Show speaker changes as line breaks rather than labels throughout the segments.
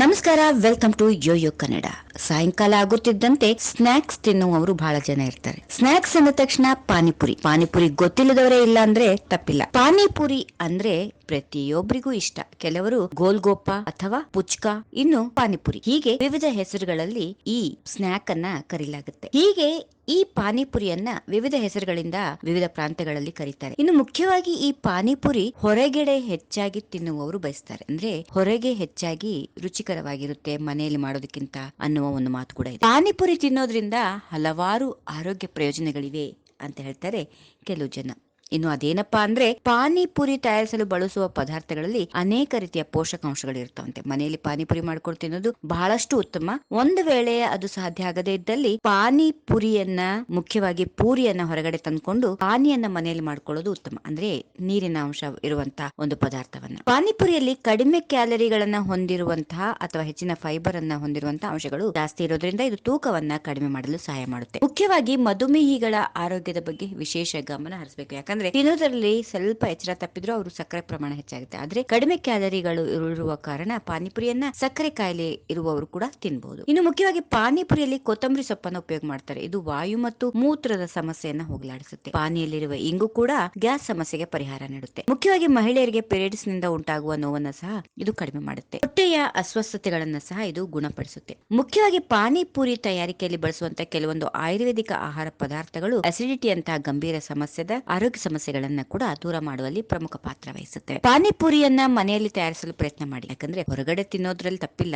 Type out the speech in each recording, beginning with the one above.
ನಮಸ್ಕಾರ, welcome to Yoyo Kannada. ಸಾಯಂಕಾಲ ಆಗುತ್ತಿದ್ದಂತೆ snacks ತಿನ್ನುವವರು ಬಹಳ ಜನ ಇರ್ತಾರೆ. ಸ್ನಾಕ್ಸ್ ಅಂದ ತಕ್ಷಣ ಪಾನಿಪುರಿ ಗೊತ್ತಿಲ್ಲದವರೇ ಇಲ್ಲ ಅಂದ್ರೆ ತಪ್ಪಿಲ್ಲ. ಪಾನಿಪುರಿ ಅಂದ್ರೆ ಪ್ರತಿಯೊಬ್ಬರಿಗೂ ಇಷ್ಟ. ಕೆಲವರು ಗೋಲ್ಗೋಪ ಅಥವಾ ಪುಚ್ಕ, ಇನ್ನು ಪಾನಿಪುರಿ, ಹೀಗೆ ವಿವಿಧ ಹೆಸರುಗಳಲ್ಲಿ ಈ ಸ್ನಾಕ್ ಅನ್ನ ಕರೀಲಾಗುತ್ತೆ. ಹೀಗೆ ಈ ಪಾನಿಪುರಿಯನ್ನ ವಿವಿಧ ಹೆಸರುಗಳಿಂದ ವಿವಿಧ ಪ್ರಾಂತ್ಯಗಳಲ್ಲಿ ಕರೀತಾರೆ. ಇನ್ನು ಮುಖ್ಯವಾಗಿ ಈ ಪಾನಿಪುರಿ ಹೊರಗಡೆ ಹೆಚ್ಚಾಗಿ ತಿನ್ನುವವರು ಬಯಸ್ತಾರೆ. ಅಂದ್ರೆ ಹೊರಗೆ ಹೆಚ್ಚಾಗಿ ರುಚಿಕರವಾಗಿರುತ್ತೆ ಮನೆಯಲ್ಲಿ ಮಾಡೋದಕ್ಕಿಂತ ಅನ್ನುವ ಒಂದು ಮಾತು ಕೂಡ ಇದೆ. ಪಾನಿಪುರಿ ತಿನ್ನೋದ್ರಿಂದ ಹಲವಾರು ಆರೋಗ್ಯ ಪ್ರಯೋಜನಗಳಿವೆ ಅಂತ ಹೇಳ್ತಾರೆ ಕೆಲವು ಜನ. ಇನ್ನು ಅದೇನಪ್ಪಾ ಅಂದ್ರೆ, ಪಾನಿಪುರಿ ತಯಾರಿಸಲು ಬಳಸುವ ಪದಾರ್ಥಗಳಲ್ಲಿ ಅನೇಕ ರೀತಿಯ ಪೋಷಕಾಂಶಗಳು ಇರ್ತಾವಂತೆ. ಮನೆಯಲ್ಲಿ ಪಾನಿಪುರಿ ಮಾಡ್ಕೊಂಡು ತಿನ್ನೋದು ಬಹಳಷ್ಟು ಉತ್ತಮ. ಒಂದು ವೇಳೆ ಅದು ಸಾಧ್ಯ ಆಗದೇ ಇದ್ದಲ್ಲಿ ಪಾನಿಪುರಿಯನ್ನ, ಮುಖ್ಯವಾಗಿ ಪೂರಿಯನ್ನ ಹೊರಗಡೆ ತಂದ್ಕೊಂಡು ಪಾನಿಯನ್ನ ಮನೆಯಲ್ಲಿ ಮಾಡ್ಕೊಳ್ಳೋದು ಉತ್ತಮ. ಅಂದ್ರೆ ನೀರಿನ ಅಂಶ ಇರುವಂತಹ ಒಂದು ಪದಾರ್ಥವನ್ನ. ಪಾನಿಪುರಿಯಲ್ಲಿ ಕಡಿಮೆ ಕ್ಯಾಲರಿಗಳನ್ನ ಹೊಂದಿರುವಂತಹ ಅಥವಾ ಹೆಚ್ಚಿನ ಫೈಬರ್ ಅನ್ನ ಹೊಂದಿರುವಂತಹ ಅಂಶಗಳು ಜಾಸ್ತಿ ಇರೋದ್ರಿಂದ ಇದು ತೂಕವನ್ನ ಕಡಿಮೆ ಮಾಡಲು ಸಹಾಯ ಮಾಡುತ್ತೆ. ಮುಖ್ಯವಾಗಿ ಮಧುಮೇಹಿಗಳ ಆರೋಗ್ಯದ ಬಗ್ಗೆ ವಿಶೇಷ ಗಮನ ಹರಿಸಬೇಕು. ಯಾಕಂದ್ರೆ ತಿನ್ನೋದ್ರಲ್ಲಿ ಸ್ವಲ್ಪ ಎಚ್ಚರ ತಪ್ಪಿದ್ರು ಅವರು ಸಕ್ಕರೆ ಪ್ರಮಾಣ ಹೆಚ್ಚಾಗುತ್ತೆ. ಆದ್ರೆ ಕಡಿಮೆ ಕ್ಯಾಲರಿಗಳು ಇರುವ ಕಾರಣ ಪಾನಿಪುರಿಯನ್ನ ಸಕ್ಕರೆ ಕಾಯಿಲೆ ಇರುವವರು ಕೂಡ ತಿನ್ನಬಹುದು. ಇನ್ನು ಮುಖ್ಯವಾಗಿ ಪಾನಿಪುರಿಯಲ್ಲಿ ಕೊತ್ತಂಬರಿ ಸೊಪ್ಪನ್ನು ಉಪಯೋಗ ಮಾಡ್ತಾರೆ. ಇದು ವಾಯು ಮತ್ತು ಮೂತ್ರದ ಸಮಸ್ಯೆಯನ್ನ ಹೋಗಲಾಡಿಸುತ್ತೆ. ಪಾನಿಯಲ್ಲಿರುವ ಇಂಗು ಕೂಡ ಗ್ಯಾಸ್ ಸಮಸ್ಯೆಗೆ ಪರಿಹಾರ ನೀಡುತ್ತೆ. ಮುಖ್ಯವಾಗಿ ಮಹಿಳೆಯರಿಗೆ ಪೀರಿಯಡ್ಸ್ ನಿಂದ ಉಂಟಾಗುವ ನೋವನ್ನ ಸಹ ಇದು ಕಡಿಮೆ ಮಾಡುತ್ತೆ. ಹೊಟ್ಟೆಯ ಅಸ್ವಸ್ಥತೆಗಳನ್ನ ಸಹ ಇದು ಗುಣಪಡಿಸುತ್ತೆ. ಮುಖ್ಯವಾಗಿ ಪಾನಿಪುರಿ ತಯಾರಿಕೆಯಲ್ಲಿ ಬಳಸುವಂತಹ ಕೆಲವೊಂದು ಆಯುರ್ವೇದಿಕ ಆಹಾರ ಪದಾರ್ಥಗಳು ಅಸಿಡಿಟಿ ಅಂತಹ ಗಂಭೀರ ಸಮಸ್ಯೆದ ಆರೋಗ್ಯ ಸಮಸ್ಯೆಗಳನ್ನ ಕೂಡ ದೂರ ಮಾಡುವಲ್ಲಿ ಪ್ರಮುಖ ಪಾತ್ರ ವಹಿಸುತ್ತೆ. ಪಾನಿಪುರಿಯನ್ನ ಮನೆಯಲ್ಲಿ ತಯಾರಿಸಲು ಪ್ರಯತ್ನ ಮಾಡಿ. ಯಾಕಂದ್ರೆ ಹೊರಗಡೆ ತಿನ್ನೋದ್ರಲ್ಲಿ ತಪ್ಪಿಲ್ಲ,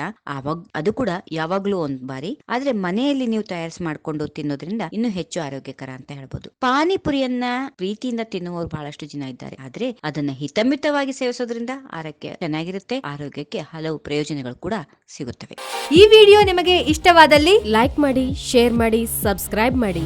ಅದು ಕೂಡ ಯಾವಾಗ್ಲೂ ಒಂದ್ ಬಾರಿ. ಆದ್ರೆ ಮನೆಯಲ್ಲಿ ನೀವು ತಯಾರಿಸಿ ಮಾಡ್ಕೊಂಡು ತಿನ್ನೋದ್ರಿಂದ ಇನ್ನೂ ಹೆಚ್ಚು ಆರೋಗ್ಯಕರ ಅಂತ ಹೇಳ್ಬೋದು. ಪಾನಿಪುರಿಯನ್ನ ಪ್ರೀತಿಯಿಂದ ತಿನ್ನುವವರು ಬಹಳಷ್ಟು ಜನ ಇದ್ದಾರೆ. ಆದ್ರೆ ಅದನ್ನ ಹಿತಮಿತವಾಗಿ ಸೇವಿಸೋದ್ರಿಂದ ಆರೋಗ್ಯ ಚೆನ್ನಾಗಿರುತ್ತೆ. ಆರೋಗ್ಯಕ್ಕೆ ಹಲವು ಪ್ರಯೋಜನಗಳು ಕೂಡ ಸಿಗುತ್ತವೆ.
ಈ ವಿಡಿಯೋ ನಿಮಗೆ ಇಷ್ಟವಾದಲ್ಲಿ ಲೈಕ್ ಮಾಡಿ, ಶೇರ್ ಮಾಡಿ, ಸಬ್ಸ್ಕ್ರೈಬ್ ಮಾಡಿ.